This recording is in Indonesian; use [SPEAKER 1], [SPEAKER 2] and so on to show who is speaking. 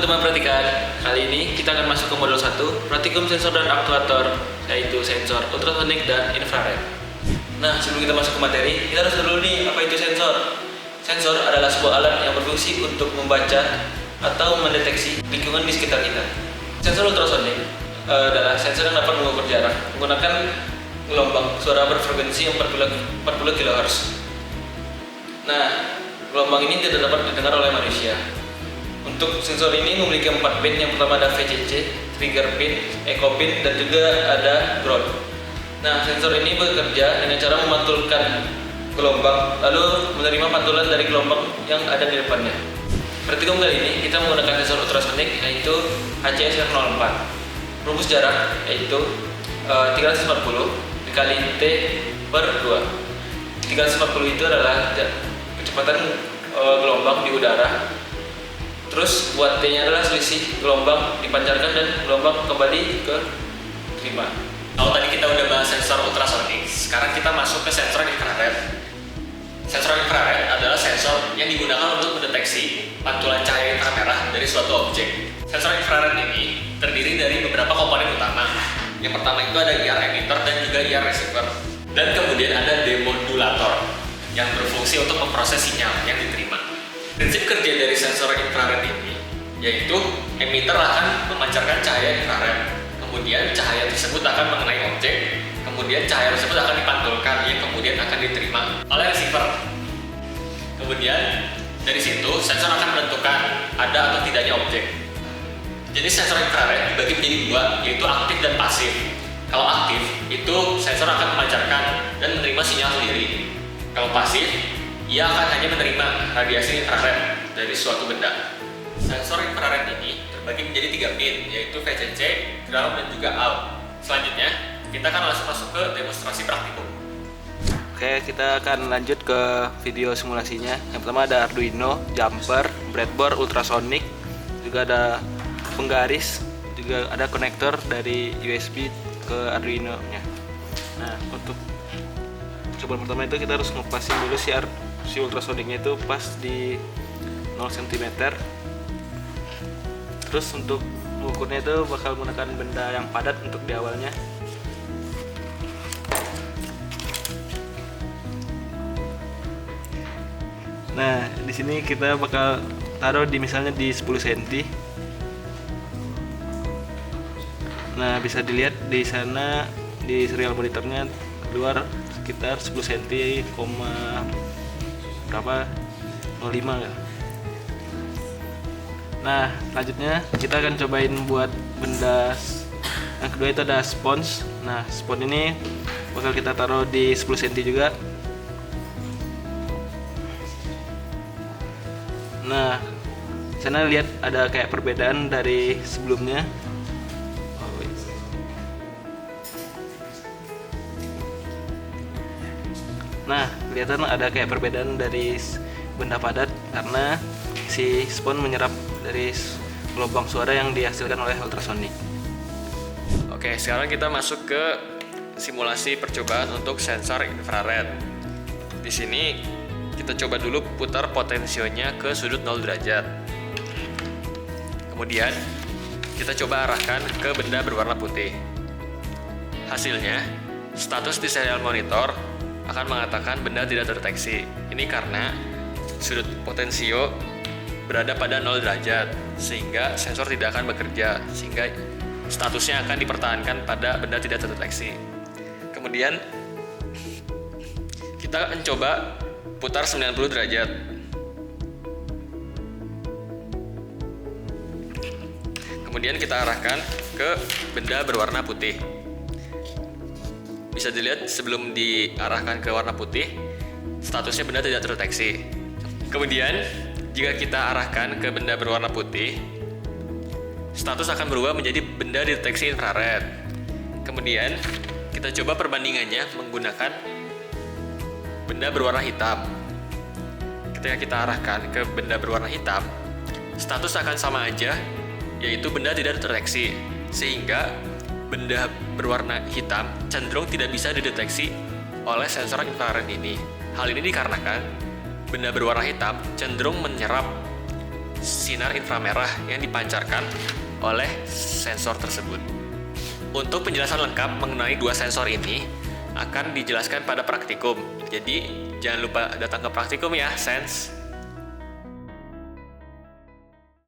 [SPEAKER 1] teman-teman, perhatikan. Kali ini kita akan masuk ke modul 1, praktikum sensor dan aktuator, yaitu sensor ultrasonik dan infrared. Nah, sebelum kita masuk ke materi, kita harus tahu dulu nih apa itu sensor. Sensor adalah sebuah alat yang berfungsi untuk membaca atau mendeteksi lingkungan di sekitar kita. Sensor ultrasonik adalah sensor yang dapat mengukur jarak menggunakan gelombang suara berfrekuensi 40 kHz. Nah, gelombang ini tidak dapat didengar oleh manusia. Untuk sensor ini memiliki 4 pin. Yang pertama ada VCC, trigger pin, echo pin, dan juga ada ground. Nah, sensor ini bekerja dengan cara memantulkan gelombang lalu menerima pantulan dari gelombang yang ada di depannya. Praktikum kali ini kita menggunakan sensor ultrasonik yaitu HCS-04. Rumus jarak yaitu 340 dikali T per 2. 340 itu adalah kecepatan gelombang di udara. Terus buat T-nya adalah selisih gelombang dipancarkan dan gelombang kembali ke terima.
[SPEAKER 2] Kalau tadi kita udah bahas sensor ultrasonik, sekarang kita masuk ke sensor infrared. Sensor infrared adalah sensor yang digunakan untuk mendeteksi pantulan cahaya inframerah dari suatu objek. Sensor infrared ini terdiri dari beberapa komponen utama. Yang pertama itu ada IR emitter dan juga IR receiver. Dan kemudian ada demodulator yang berfungsi untuk memproses sinyal yang diterima. Prinsip kerja dari sensor infrared ini yaitu emitter akan memancarkan cahaya infrared, kemudian cahaya tersebut akan mengenai objek, kemudian cahaya tersebut akan dipantulkan yang kemudian akan diterima oleh receiver. Kemudian dari situ sensor akan menentukan ada atau tidaknya objek. Jadi sensor infrared dibagi menjadi dua, yaitu aktif dan pasif. Kalau aktif itu sensor akan memancarkan dan menerima sinyal sendiri. Kalau pasif, ia akan hanya menerima radiasi infrared dari suatu benda. Sensor infrared ini terbagi menjadi 3 pin, yaitu VCC, ground, dan juga out. Selanjutnya, kita akan langsung masuk ke demonstrasi praktikum.
[SPEAKER 1] Oke, kita akan lanjut ke video simulasinya. Yang pertama ada Arduino, jumper, breadboard, ultrasonic, juga ada penggaris, juga ada konektor dari USB ke Arduino-nya. Nah, untuk cobaan pertama itu kita harus ngepasin dulu si ultrasoniknya itu pas di 0 cm. Terus untuk mengukurnya itu bakal menggunakan benda yang padat untuk di awalnya. Nah, di sini kita bakal taruh misalnya di 10 cm. Nah, bisa dilihat di sana di serial monitornya keluar sekitar 10 cm, berapa 05 ya. Nah, selanjutnya kita akan cobain buat benda yang kedua, itu ada spons. Nah, spons ini bakal kita taruh di 10 cm juga. Nah, sana lihat ada kayak perbedaan dari sebelumnya. Nah, kelihatan ada kayak perbedaan dari benda padat karena si spons menyerap dari gelombang suara yang dihasilkan oleh ultrasonik.
[SPEAKER 2] Oke, sekarang kita masuk ke simulasi percobaan untuk sensor infrared. Di sini kita coba dulu putar potensionya ke sudut 0 derajat. Kemudian kita coba arahkan ke benda berwarna putih. Hasilnya, status di serial monitor akan mengatakan benda tidak terdeteksi. Ini karena sudut potensio berada pada 0 derajat, sehingga sensor tidak akan bekerja, sehingga statusnya akan dipertahankan pada benda tidak terdeteksi. Kemudian kita mencoba putar 90 derajat. Kemudian kita arahkan ke benda berwarna putih. Bisa dilihat sebelum diarahkan ke warna putih, statusnya benda tidak terdeteksi. Kemudian, jika kita arahkan ke benda berwarna putih, status akan berubah menjadi benda deteksi infrared. Kemudian, kita coba perbandingannya menggunakan benda berwarna hitam. Ketika kita arahkan ke benda berwarna hitam, status akan sama aja, yaitu benda tidak terdeteksi, sehingga benda berwarna hitam cenderung tidak bisa dideteksi oleh sensor infrared ini. Hal ini dikarenakan benda berwarna hitam cenderung menyerap sinar inframerah yang dipancarkan oleh sensor tersebut. Untuk penjelasan lengkap mengenai dua sensor ini akan dijelaskan pada praktikum. Jadi jangan lupa datang ke praktikum ya, Sense.